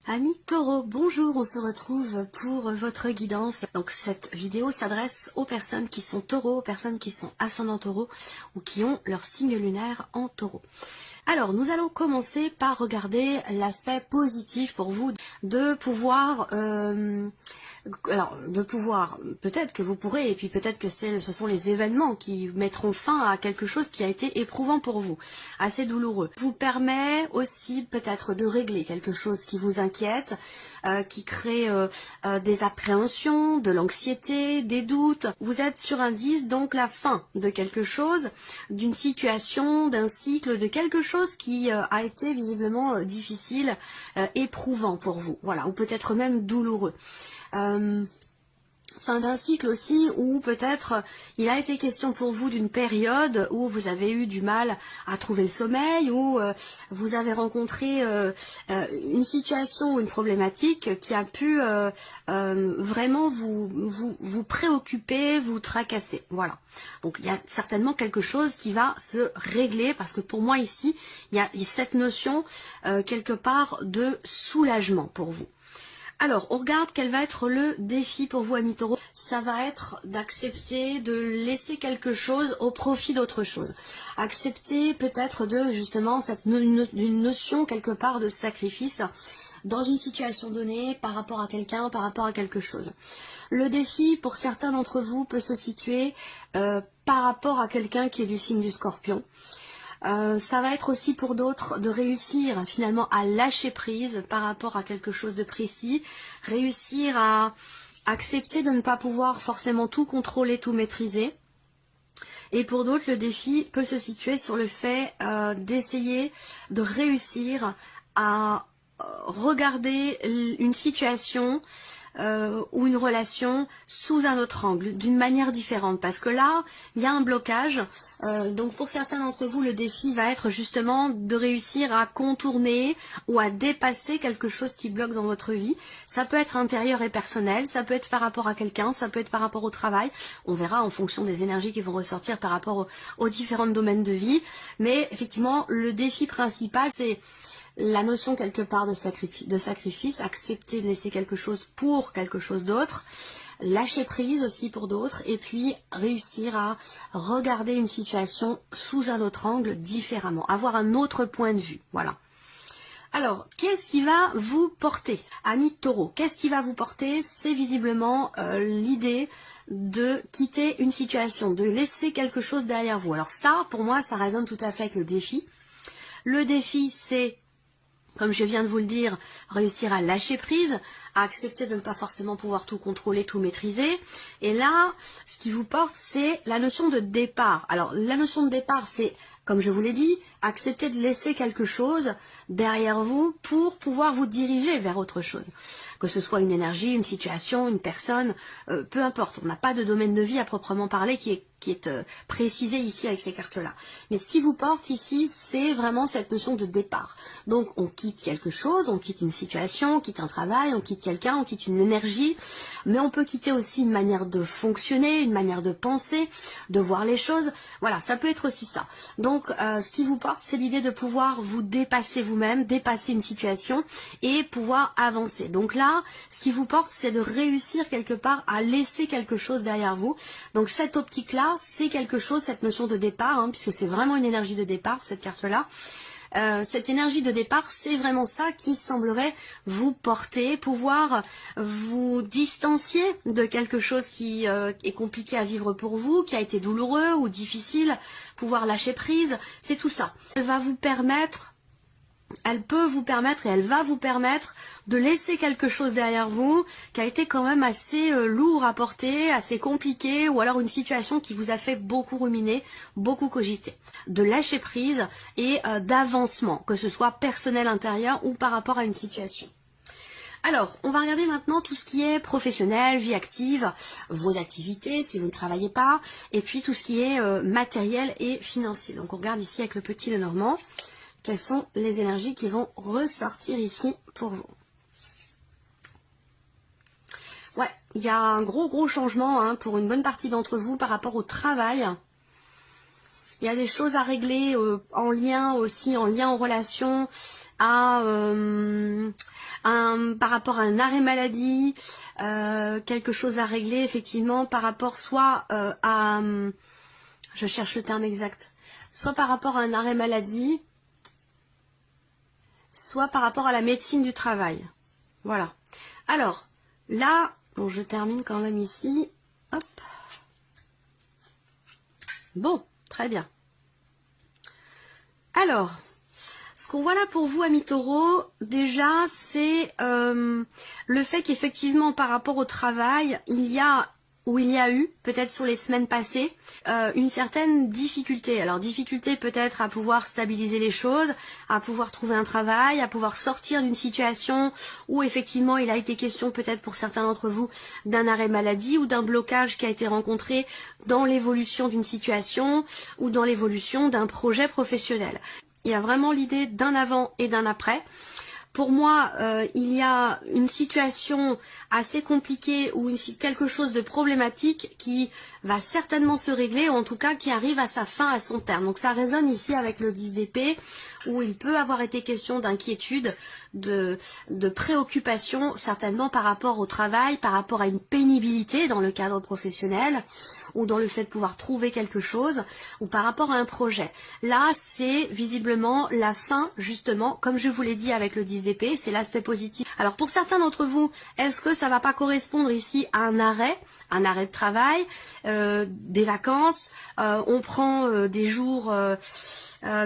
Amis Taureau, bonjour, on se retrouve pour votre guidance. Donc cette vidéo s'adresse aux personnes qui sont taureaux, aux personnes qui sont ascendants taureaux ou qui ont leur signe lunaire en taureau. Alors nous allons commencer par regarder l'aspect positif pour vous de pouvoir... peut-être que vous pourrez, et puis peut-être que ce sont les événements qui mettront fin à quelque chose qui a été éprouvant pour vous, assez douloureux. Vous permet aussi peut-être de régler quelque chose qui vous inquiète, qui crée des appréhensions, de l'anxiété, des doutes. Vous êtes sur un 10, donc la fin de quelque chose, d'une situation, d'un cycle, de quelque chose qui a été visiblement difficile, éprouvant pour vous, voilà, ou peut-être même douloureux. Fin d'un cycle aussi où peut-être il a été question pour vous d'une période où vous avez eu du mal à trouver le sommeil, où vous avez rencontré une situation ou une problématique qui a pu vraiment vous préoccuper, vous tracasser. Voilà. Donc il y a certainement quelque chose qui va se régler parce que pour moi ici, il y a cette notion quelque part de soulagement pour vous. Alors, on regarde quel va être le défi pour vous, amis taureaux. Ça va être d'accepter de laisser quelque chose au profit d'autre chose. Accepter peut-être de, justement, d'une notion quelque part de sacrifice dans une situation donnée par rapport à quelqu'un, par rapport à quelque chose. Le défi, pour certains d'entre vous, peut se situer par rapport à quelqu'un qui est du signe du Scorpion. Ça va être aussi pour d'autres de réussir finalement à lâcher prise par rapport à quelque chose de précis, réussir à accepter de ne pas pouvoir forcément tout contrôler, tout maîtriser. Et pour d'autres, le défi peut se situer sur le fait d'essayer de réussir à regarder une situation ou une relation sous un autre angle, d'une manière différente, parce que là, il y a un blocage, donc pour certains d'entre vous, le défi va être justement de réussir à contourner ou à dépasser quelque chose qui bloque dans votre vie. Ça peut être intérieur et personnel, ça peut être par rapport à quelqu'un, ça peut être par rapport au travail, on verra en fonction des énergies qui vont ressortir par rapport aux différents domaines de vie, mais effectivement, le défi principal, c'est la notion quelque part de sacrifice, accepter de laisser quelque chose pour quelque chose d'autre, lâcher prise aussi pour d'autres, et puis réussir à regarder une situation sous un autre angle différemment, avoir un autre point de vue, voilà. Alors, qu'est-ce qui va vous porter, amis taureaux? Qu'est-ce qui va vous porter? C'est visiblement l'idée de quitter une situation, de laisser quelque chose derrière vous. Alors ça, pour moi, ça résonne tout à fait avec le défi. Le défi, c'est, comme je viens de vous le dire, réussir à lâcher prise, à accepter de ne pas forcément pouvoir tout contrôler, tout maîtriser. Et là, ce qui vous porte, c'est la notion de départ. Alors, la notion de départ, c'est, comme je vous l'ai dit, accepter de laisser quelque chose derrière vous pour pouvoir vous diriger vers autre chose. Que ce soit une énergie, une situation, une personne, peu importe. On n'a pas de domaine de vie à proprement parler qui est précisé ici avec ces cartes-là. Mais ce qui vous porte ici, c'est vraiment cette notion de départ. Donc on quitte quelque chose, on quitte une situation, on quitte un travail, on quitte quelqu'un, on quitte une énergie, mais on peut quitter aussi une manière de fonctionner, une manière de penser, de voir les choses. Voilà, ça peut être aussi ça. Donc ce qui vous porte, c'est l'idée de pouvoir vous dépasser vous-même, dépasser une situation et pouvoir avancer. Donc là, ce qui vous porte, c'est de réussir quelque part à laisser quelque chose derrière vous. Donc cette optique-là, c'est quelque chose, cette notion de départ, hein, puisque c'est vraiment une énergie de départ, cette carte-là. Cette énergie de départ, c'est vraiment ça qui semblerait vous porter, pouvoir vous distancier de quelque chose qui est compliqué à vivre pour vous, qui a été douloureux ou difficile, pouvoir lâcher prise, c'est tout ça. Elle va vous permettre, elle peut vous permettre et elle va vous permettre de laisser quelque chose derrière vous qui a été quand même assez lourd à porter, assez compliqué, ou alors une situation qui vous a fait beaucoup ruminer, beaucoup cogiter. De lâcher prise et d'avancement, que ce soit personnel intérieur ou par rapport à une situation. Alors, on va regarder maintenant tout ce qui est professionnel, vie active, vos activités si vous ne travaillez pas, et puis tout ce qui est matériel et financier. Donc on regarde ici avec le petit Lenormand. Quelles sont les énergies qui vont ressortir ici pour vous? Ouais, il y a un gros changement hein, pour une bonne partie d'entre vous par rapport au travail. Il y a des choses à régler en lien aussi, en lien en relation à par rapport à un arrêt maladie, quelque chose à régler effectivement par rapport soit à, je cherche le terme exact, soit par rapport à un arrêt maladie, soit par rapport à la médecine du travail. Voilà. Alors, là, bon, je termine quand même ici. Hop. Bon, très bien. Alors, ce qu'on voit là pour vous, amis taureaux, déjà, c'est le fait qu'effectivement, par rapport au travail, il y a eu, peut-être sur les semaines passées, une certaine difficulté. Alors, difficulté peut-être à pouvoir stabiliser les choses, à pouvoir trouver un travail, à pouvoir sortir d'une situation où effectivement il a été question peut-être pour certains d'entre vous d'un arrêt maladie ou d'un blocage qui a été rencontré dans l'évolution d'une situation ou dans l'évolution d'un projet professionnel. Il y a vraiment l'idée d'un avant et d'un après. Pour moi, il y a une situation assez compliquée ou quelque chose de problématique qui va certainement se régler, ou en tout cas qui arrive à sa fin, à son terme. Donc ça résonne ici avec le 10 d'épée, où il peut avoir été question d'inquiétude, de préoccupation, certainement par rapport au travail, par rapport à une pénibilité dans le cadre professionnel, ou dans le fait de pouvoir trouver quelque chose, ou par rapport à un projet. Là, c'est visiblement la fin, justement, comme je vous l'ai dit avec le 10 d'épée, c'est l'aspect positif. Alors pour certains d'entre vous, est-ce que ça va pas correspondre ici à un arrêt de travail, des vacances, on prend des jours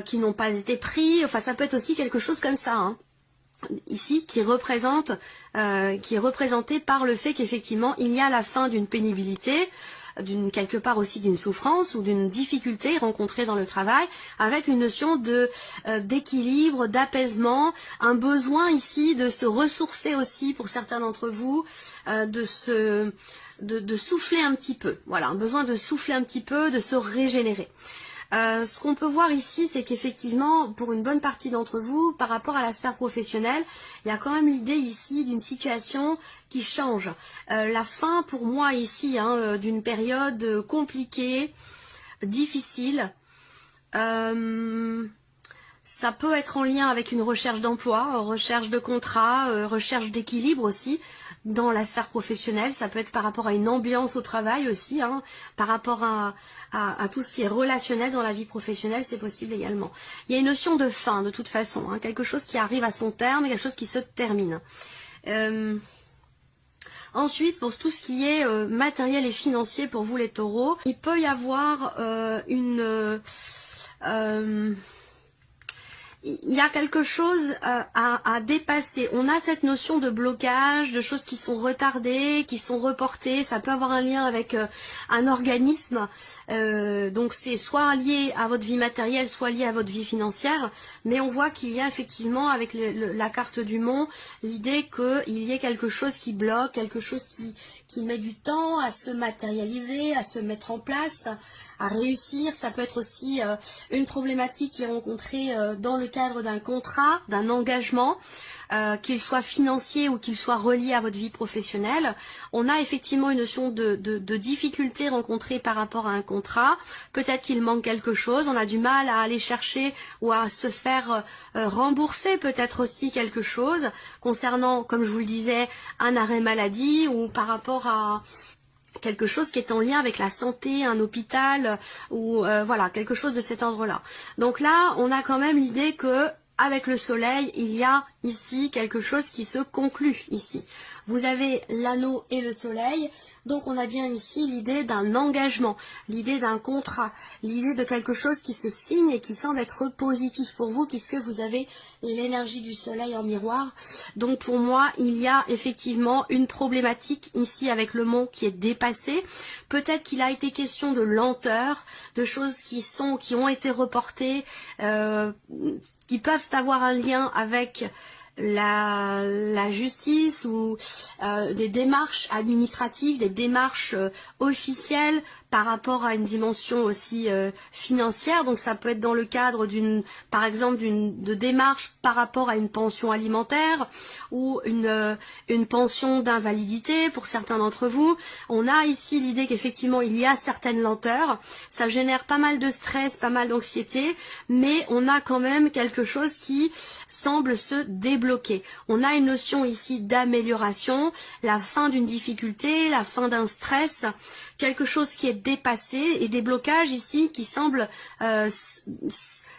qui n'ont pas été pris, enfin ça peut être aussi quelque chose comme ça, hein. Ici qui est représenté par le fait qu'effectivement il y a la fin d'une pénibilité, quelque part aussi d'une souffrance ou d'une difficulté rencontrée dans le travail, avec une notion d'équilibre, d'apaisement, un besoin ici de se ressourcer aussi pour certains d'entre vous, de souffler un petit peu, voilà, un besoin de souffler un petit peu, de se régénérer. Ce qu'on peut voir ici, c'est qu'effectivement, pour une bonne partie d'entre vous, par rapport à la sphère professionnelle, il y a quand même l'idée ici d'une situation qui change. La fin, pour moi, ici, d'une période compliquée, difficile. Ça peut être en lien avec une recherche d'emploi, recherche de contrat, recherche d'équilibre aussi dans la sphère professionnelle. Ça peut être par rapport à une ambiance au travail aussi, par rapport à tout ce qui est relationnel dans la vie professionnelle, c'est possible également. Il y a une notion de fin de toute façon, quelque chose qui arrive à son terme, quelque chose qui se termine. Ensuite, pour tout ce qui est matériel et financier pour vous les taureaux, il peut y avoir il y a quelque chose à dépasser. On a cette notion de blocage, de choses qui sont retardées, qui sont reportées. Ça peut avoir un lien avec un organisme. Donc c'est soit lié à votre vie matérielle, soit lié à votre vie financière. Mais on voit qu'il y a effectivement, avec la carte du Mont, l'idée qu'il y ait quelque chose qui bloque, quelque chose qui met du temps à se matérialiser, à se mettre en place, à réussir. Ça peut être aussi une problématique qui est rencontrée dans le cadre d'un contrat, d'un engagement, qu'il soit financier ou qu'il soit relié à votre vie professionnelle. On a effectivement une notion de difficulté rencontrée par rapport à un contrat. Peut-être qu'il manque quelque chose, on a du mal à aller chercher ou à se faire rembourser peut-être aussi quelque chose concernant, comme je vous le disais, un arrêt maladie ou par rapport à quelque chose qui est en lien avec la santé, un hôpital ou voilà, quelque chose de cet ordre-là. Donc là, on a quand même l'idée que avec le soleil, il y a ici quelque chose qui se conclut ici. Vous avez l'anneau et le soleil, donc on a bien ici l'idée d'un engagement, l'idée d'un contrat, l'idée de quelque chose qui se signe et qui semble être positif pour vous puisque vous avez l'énergie du soleil en miroir. Donc pour moi, il y a effectivement une problématique ici avec le Mont qui est dépassée. Peut-être qu'il a été question de lenteur, de choses qui ont été reportées, qui peuvent avoir un lien avec la justice ou des démarches administratives, des démarches officielles par rapport à une dimension aussi financière. Donc ça peut être dans le cadre par exemple de démarche par rapport à une pension alimentaire ou une pension d'invalidité pour certains d'entre vous. On a ici l'idée qu'effectivement il y a certaines lenteurs, ça génère pas mal de stress, pas mal d'anxiété, mais on a quand même quelque chose qui semble se débloquer. On a une notion ici d'amélioration, la fin d'une difficulté, la fin d'un stress, quelque chose qui est dépassé et des blocages ici qui semblent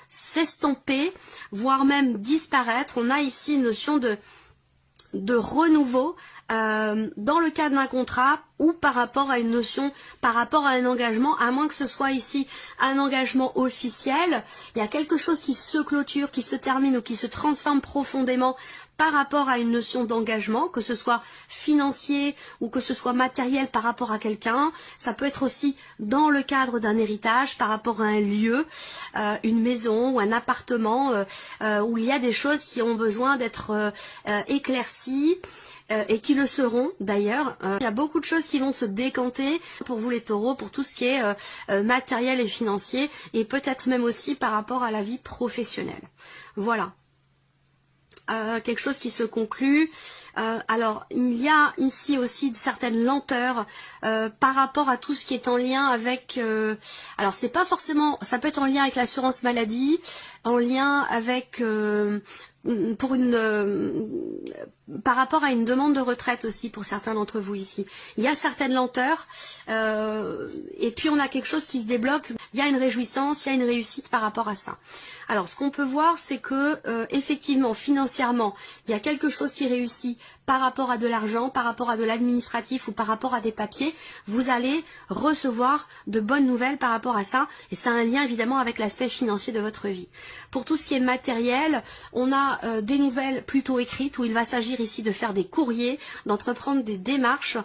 s'estomper, voire même disparaître. On a ici une notion de renouveau dans le cadre d'un contrat ou par rapport à une notion, par rapport à un engagement, à moins que ce soit ici un engagement officiel. Il y a quelque chose qui se clôture, qui se termine ou qui se transforme profondément par rapport à une notion d'engagement, que ce soit financier ou que ce soit matériel par rapport à quelqu'un. Ça peut être aussi dans le cadre d'un héritage par rapport à un lieu, une maison ou un appartement où il y a des choses qui ont besoin d'être éclaircies. Et qui le seront d'ailleurs. Il y a beaucoup de choses qui vont se décanter pour vous les taureaux, pour tout ce qui est matériel et financier, et peut-être même aussi par rapport à la vie professionnelle. Voilà. Quelque chose qui se conclut. Alors, il y a ici aussi certaines lenteurs par rapport à tout ce qui est en lien avec... alors, c'est pas forcément... Ça peut être en lien avec l'assurance maladie, en lien avec... par rapport à une demande de retraite aussi pour certains d'entre vous ici. Il y a certaines lenteurs et puis on a quelque chose qui se débloque. Il y a une réjouissance, il y a une réussite par rapport à ça. Alors ce qu'on peut voir, c'est que effectivement financièrement, il y a quelque chose qui réussit par rapport à de l'argent, par rapport à de l'administratif ou par rapport à des papiers. Vous allez recevoir de bonnes nouvelles par rapport à ça et ça a un lien évidemment avec l'aspect financier de votre vie. Pour tout ce qui est matériel, on a des nouvelles plutôt écrites où il va s'agir ici de faire des courriers, d'entreprendre des démarches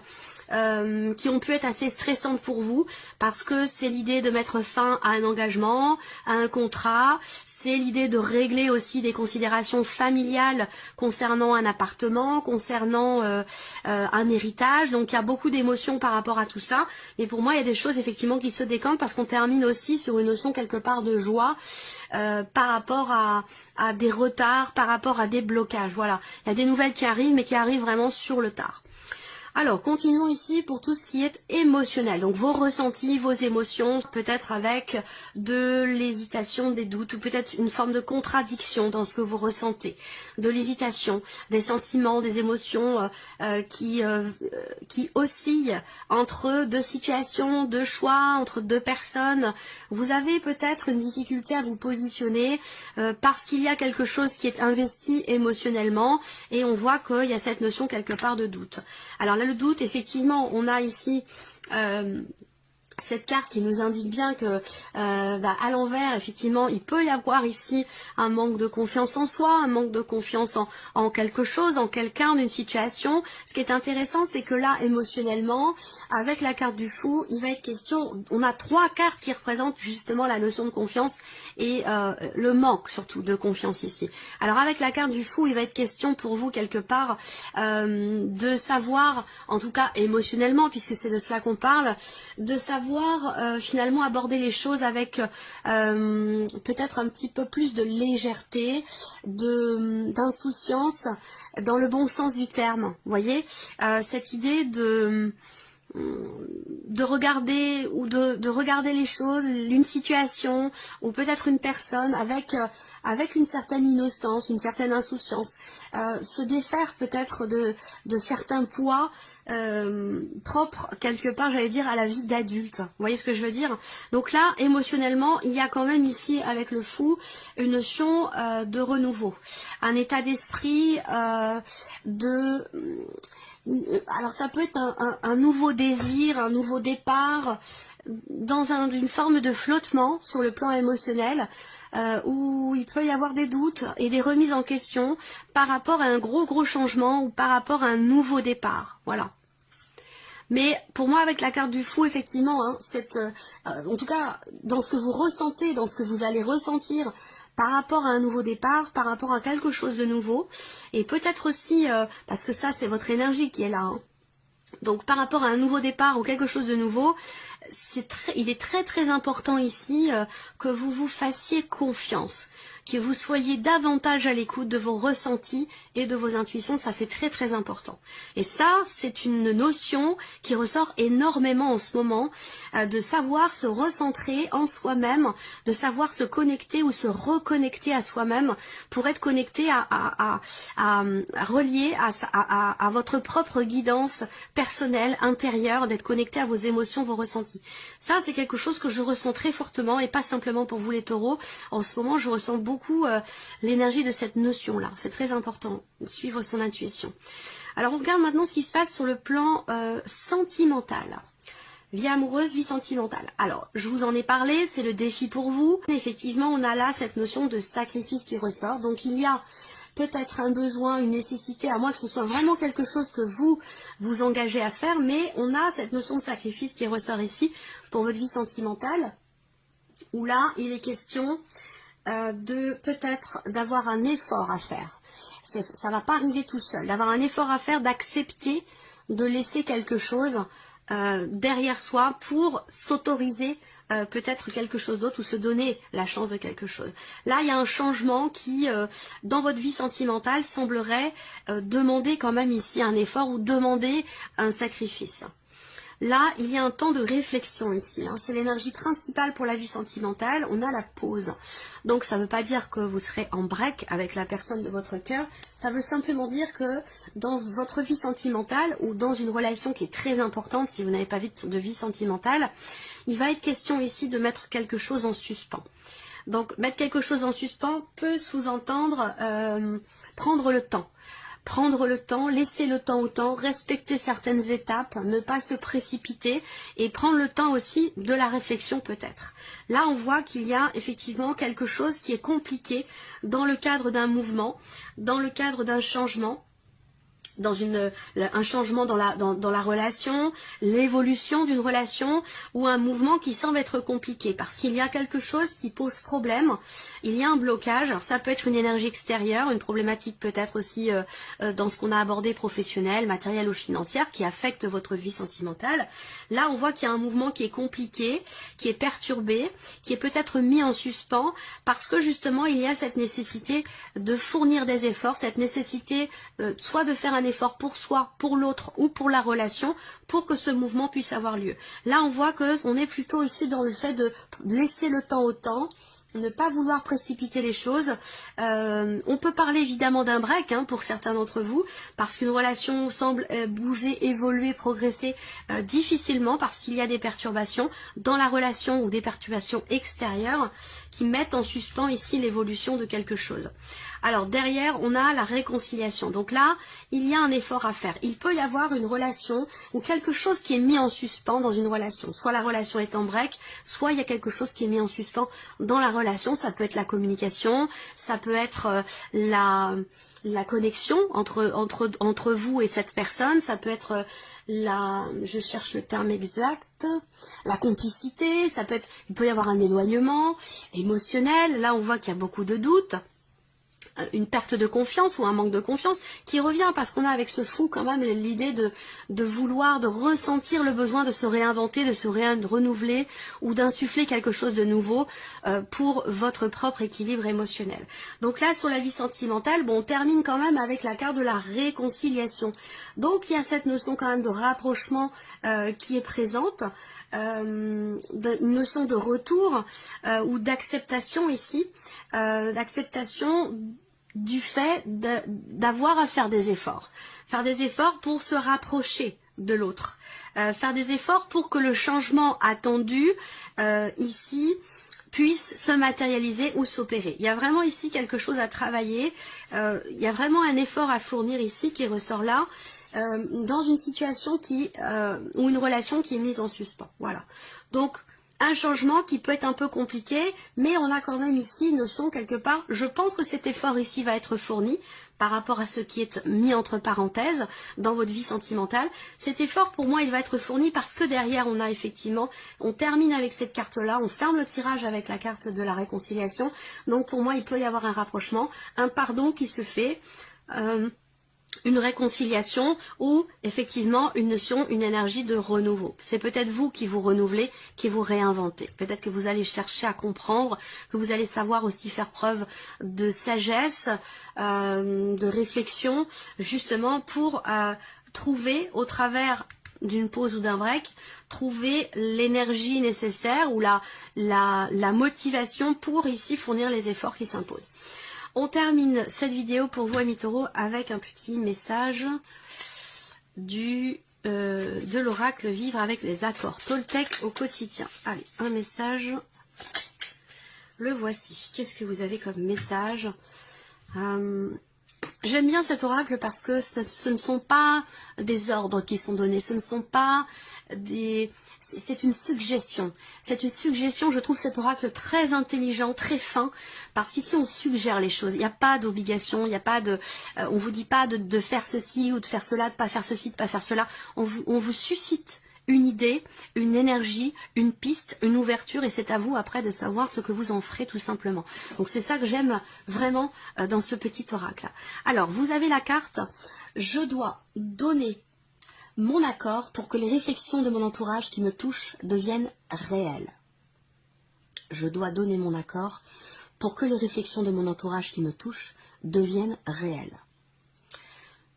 qui ont pu être assez stressantes pour vous parce que c'est l'idée de mettre fin à un engagement, à un contrat, c'est l'idée de régler aussi des considérations familiales concernant un appartement, concernant un héritage. Donc il y a beaucoup d'émotions par rapport à tout ça, mais pour moi il y a des choses effectivement qui se décantent parce qu'on termine aussi sur une notion quelque part de joie par rapport à des retards, par rapport à des blocages. Voilà, il y a des nouvelles qui arrivent mais qui arrivent vraiment sur le tard. Alors, continuons ici pour tout ce qui est émotionnel. Donc, vos ressentis, vos émotions, peut-être avec de l'hésitation, des doutes, ou peut-être une forme de contradiction dans ce que vous ressentez. De l'hésitation, des sentiments, des émotions qui oscillent entre deux situations, deux choix, entre deux personnes. Vous avez peut-être une difficulté à vous positionner parce qu'il y a quelque chose qui est investi émotionnellement et on voit qu'il y a cette notion quelque part de doute. Alors là, le doute, effectivement, on a ici cette carte qui nous indique bien que à l'envers, effectivement, il peut y avoir ici un manque de confiance en soi, un manque de confiance en quelque chose, en quelqu'un, d'une situation. Ce qui est intéressant, c'est que là, émotionnellement, avec la carte du fou, il va être question, on a trois cartes qui représentent justement la notion de confiance et le manque surtout de confiance ici. Alors avec la carte du fou, il va être question pour vous quelque part de savoir, en tout cas émotionnellement, puisque c'est de cela qu'on parle, de savoir finalement aborder les choses avec peut-être un petit peu plus de légèreté, d'insouciance, dans le bon sens du terme. Vous voyez, cette idée de regarder ou de regarder les choses, une situation ou peut-être une personne avec une certaine innocence, une certaine insouciance, se défaire peut-être de certains poids propres quelque part, j'allais dire, à la vie d'adulte. Vous voyez ce que je veux dire? Donc là, émotionnellement, il y a quand même ici avec le fou une notion de renouveau, un état d'esprit alors ça peut être un nouveau désir, un nouveau départ, dans une forme de flottement sur le plan émotionnel, où il peut y avoir des doutes et des remises en question par rapport à un gros changement ou par rapport à un nouveau départ. Voilà. Mais pour moi, avec la carte du fou, effectivement, hein, en tout cas, dans ce que vous ressentez, dans ce que vous allez ressentir, par rapport à un nouveau départ, par rapport à quelque chose de nouveau, et peut-être aussi, parce que ça c'est votre énergie qui est là, hein. Donc par rapport à un nouveau départ ou quelque chose de nouveau, il est très très important ici que vous vous fassiez confiance, que vous soyez davantage à l'écoute de vos ressentis et de vos intuitions, ça c'est très très important. Et ça, c'est une notion qui ressort énormément en ce moment, de savoir se recentrer en soi-même, de savoir se connecter ou se reconnecter à soi-même pour être connecté relié à votre propre guidance personnelle, intérieure, d'être connecté à vos émotions, vos ressentis. Ça, c'est quelque chose que je ressens très fortement et pas simplement pour vous les taureaux. En ce moment, je ressens beaucoup l'énergie de cette notion-là. C'est très important, suivre son intuition. Alors, on regarde maintenant ce qui se passe sur le plan sentimental. Vie amoureuse, vie sentimentale. Alors, je vous en ai parlé, c'est le défi pour vous. Effectivement, on a là cette notion de sacrifice qui ressort. Donc, il y a peut-être un besoin, une nécessité, à moins que ce soit vraiment quelque chose que vous vous engagez à faire, mais on a cette notion de sacrifice qui ressort ici pour votre vie sentimentale, où là, il est question de peut-être d'avoir un effort à faire. Ça va pas arriver tout seul, d'avoir un effort à faire, d'accepter de laisser quelque chose derrière soi pour s'autoriser peut-être quelque chose d'autre ou se donner la chance de quelque chose. Là, il y a un changement qui, dans votre vie sentimentale, semblerait demander quand même ici un effort ou demander un sacrifice. Là, il y a un temps de réflexion ici. Hein. C'est l'énergie principale pour la vie sentimentale. On a la pause. Donc, ça ne veut pas dire que vous serez en break avec la personne de votre cœur. Ça veut simplement dire que dans votre vie sentimentale ou dans une relation qui est très importante, si vous n'avez pas de vie sentimentale, il va être question ici de mettre quelque chose en suspens. Donc, mettre quelque chose en suspens peut sous-entendre prendre le temps. Prendre le temps, laisser le temps au temps, respecter certaines étapes, ne pas se précipiter et prendre le temps aussi de la réflexion peut-être. Là, on voit qu'il y a effectivement quelque chose qui est compliqué dans le cadre d'un mouvement, dans le cadre d'un changement, dans un changement dans la relation, l'évolution d'une relation ou un mouvement qui semble être compliqué parce qu'il y a quelque chose qui pose problème, il y a un blocage. Alors ça peut être une énergie extérieure, une problématique peut-être aussi dans ce qu'on a abordé professionnel, matériel ou financière qui affecte votre vie sentimentale. Là on voit qu'il y a un mouvement qui est compliqué, qui est perturbé, qui est peut-être mis en suspens parce que justement il y a cette nécessité de fournir des efforts, cette nécessité soit de faire un effort pour soi, pour l'autre ou pour la relation pour que ce mouvement puisse avoir lieu. Là on voit que on est plutôt ici dans le fait de laisser le temps au temps, ne pas vouloir précipiter les choses. On peut parler évidemment d'un break hein, pour certains d'entre vous, parce qu'une relation semble bouger, évoluer, progresser difficilement, parce qu'il y a des perturbations dans la relation ou des perturbations extérieures qui mettent en suspens ici l'évolution de quelque chose. Alors derrière, on a la réconciliation. Donc là, il y a un effort à faire. Il peut y avoir une relation ou quelque chose qui est mis en suspens dans une relation. Soit la relation est en break, soit il y a quelque chose qui est mis en suspens dans la relation. Ça peut être la communication, ça peut être la connexion entre vous et cette personne, ça peut être je cherche le terme exact, la complicité, il peut y avoir un éloignement émotionnel. Là, on voit qu'il y a beaucoup de doutes. Une perte de confiance ou un manque de confiance qui revient parce qu'on a avec ce fou quand même l'idée de vouloir, de ressentir le besoin de se réinventer, de se renouveler ou d'insuffler quelque chose de nouveau pour votre propre équilibre émotionnel. Donc là sur la vie sentimentale, bon, on termine quand même avec la carte de la réconciliation. Donc il y a cette notion quand même de rapprochement qui est présente. Une notion de retour ou d'acceptation ici, d'acceptation du fait d'avoir à faire des efforts pour se rapprocher de l'autre, faire des efforts pour que le changement attendu ici puisse se matérialiser ou s'opérer. Il y a vraiment ici quelque chose à travailler, il y a vraiment un effort à fournir ici qui ressort là, dans une situation ou une relation qui est mise en suspens. Voilà. Donc, un changement qui peut être un peu compliqué, mais on a quand même ici une notion quelque part, je pense que cet effort ici va être fourni par rapport à ce qui est mis entre parenthèses dans votre vie sentimentale. Cet effort pour moi il va être fourni parce que derrière on a effectivement, on termine avec cette carte là, on ferme le tirage avec la carte de la réconciliation, donc pour moi il peut y avoir un rapprochement, un pardon qui se fait, une réconciliation ou effectivement une notion, une énergie de renouveau. C'est peut-être vous qui vous renouvelez, qui vous réinventez. Peut-être que vous allez chercher à comprendre, que vous allez savoir aussi faire preuve de sagesse, de réflexion, justement pour trouver au travers d'une pause ou d'un break, trouver l'énergie nécessaire ou la motivation pour ici fournir les efforts qui s'imposent. On termine cette vidéo pour vous, amis taureaux, avec un petit message de l'oracle Vivre avec les accords Toltec au quotidien. Allez, un message, le voici. Qu'est-ce que vous avez comme message? J'aime bien cet oracle parce que ce ne sont pas des ordres qui sont donnés, ce ne sont pas des... C'est une suggestion. C'est une suggestion, je trouve cet oracle très intelligent, très fin, parce qu'ici on suggère les choses. Il n'y a pas d'obligation, il n'y a pas de... on vous dit pas de faire ceci ou de faire cela, de pas faire ceci, de pas faire cela. On vous suscite une idée, une énergie, une piste, une ouverture, et c'est à vous après de savoir ce que vous en ferez tout simplement. Donc c'est ça que j'aime vraiment dans ce petit oracle. Alors vous avez la carte « Je dois donner mon accord pour que les réflexions de mon entourage qui me touchent deviennent réelles. » Je dois donner mon accord pour que les réflexions de mon entourage qui me touchent deviennent réelles.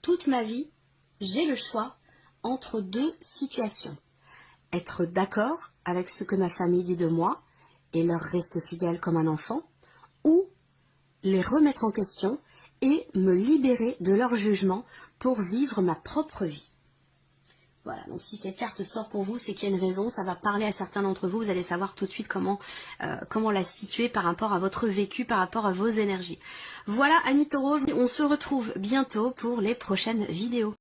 Toute ma vie, j'ai le choix entre deux situations. Être d'accord avec ce que ma famille dit de moi et leur rester fidèle comme un enfant, ou les remettre en question et me libérer de leur jugement pour vivre ma propre vie. Voilà, donc si cette carte sort pour vous, c'est qu'il y a une raison, ça va parler à certains d'entre vous, vous allez savoir tout de suite comment la situer par rapport à votre vécu, par rapport à vos énergies. Voilà, amis taureaux, on se retrouve bientôt pour les prochaines vidéos.